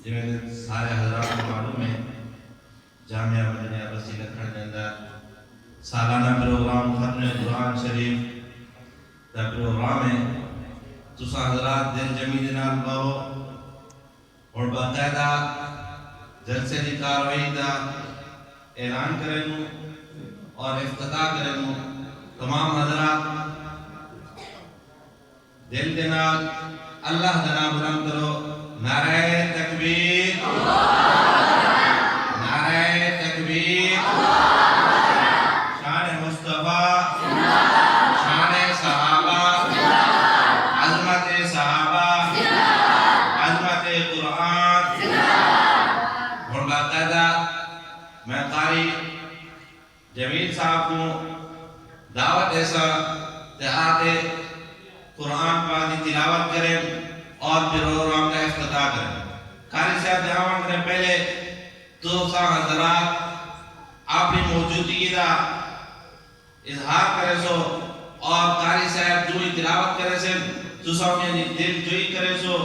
جنہیں سارے حضرات کو معلوم ہے جامعہ مدینہ بسی لکھن کے اندر سالانہ پروگرام ختم قرآن شریف کا پروگرام ہے. تسا حضرات دل جمی دنال باؤ اور باقاعدہ جلسے کی کاروائی کا اعلان کریں اور افتتاح کریں. تمام حضرات دل دنال اللہ جنا بلند کرو. نعرہ تکبیر، نعرہ تکبیر، شان مصطفیٰ، شان صحابہ، عظمت صحابہ، عظمت قرآن. اور باقاعدہ میں قاری جمیل صاحب کو دعوت ایسا آتے قرآن پاک کی تلاوت کریں اور پروگرام کا افتتاح کریں. قاری صاحب جہاں کریں پہلے تو حضرات اپنی موجودگی کا اظہار کرے سو اور قاری صاحب جو تلاوت کرے سے تو سب نے دل جوئی کرے سو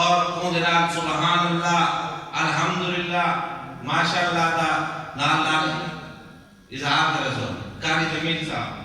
اور ان جناب سبحان اللہ الحمدللہ ماشاءاللہ دا نال اظہار کرے سو. قاری جمیل صاحب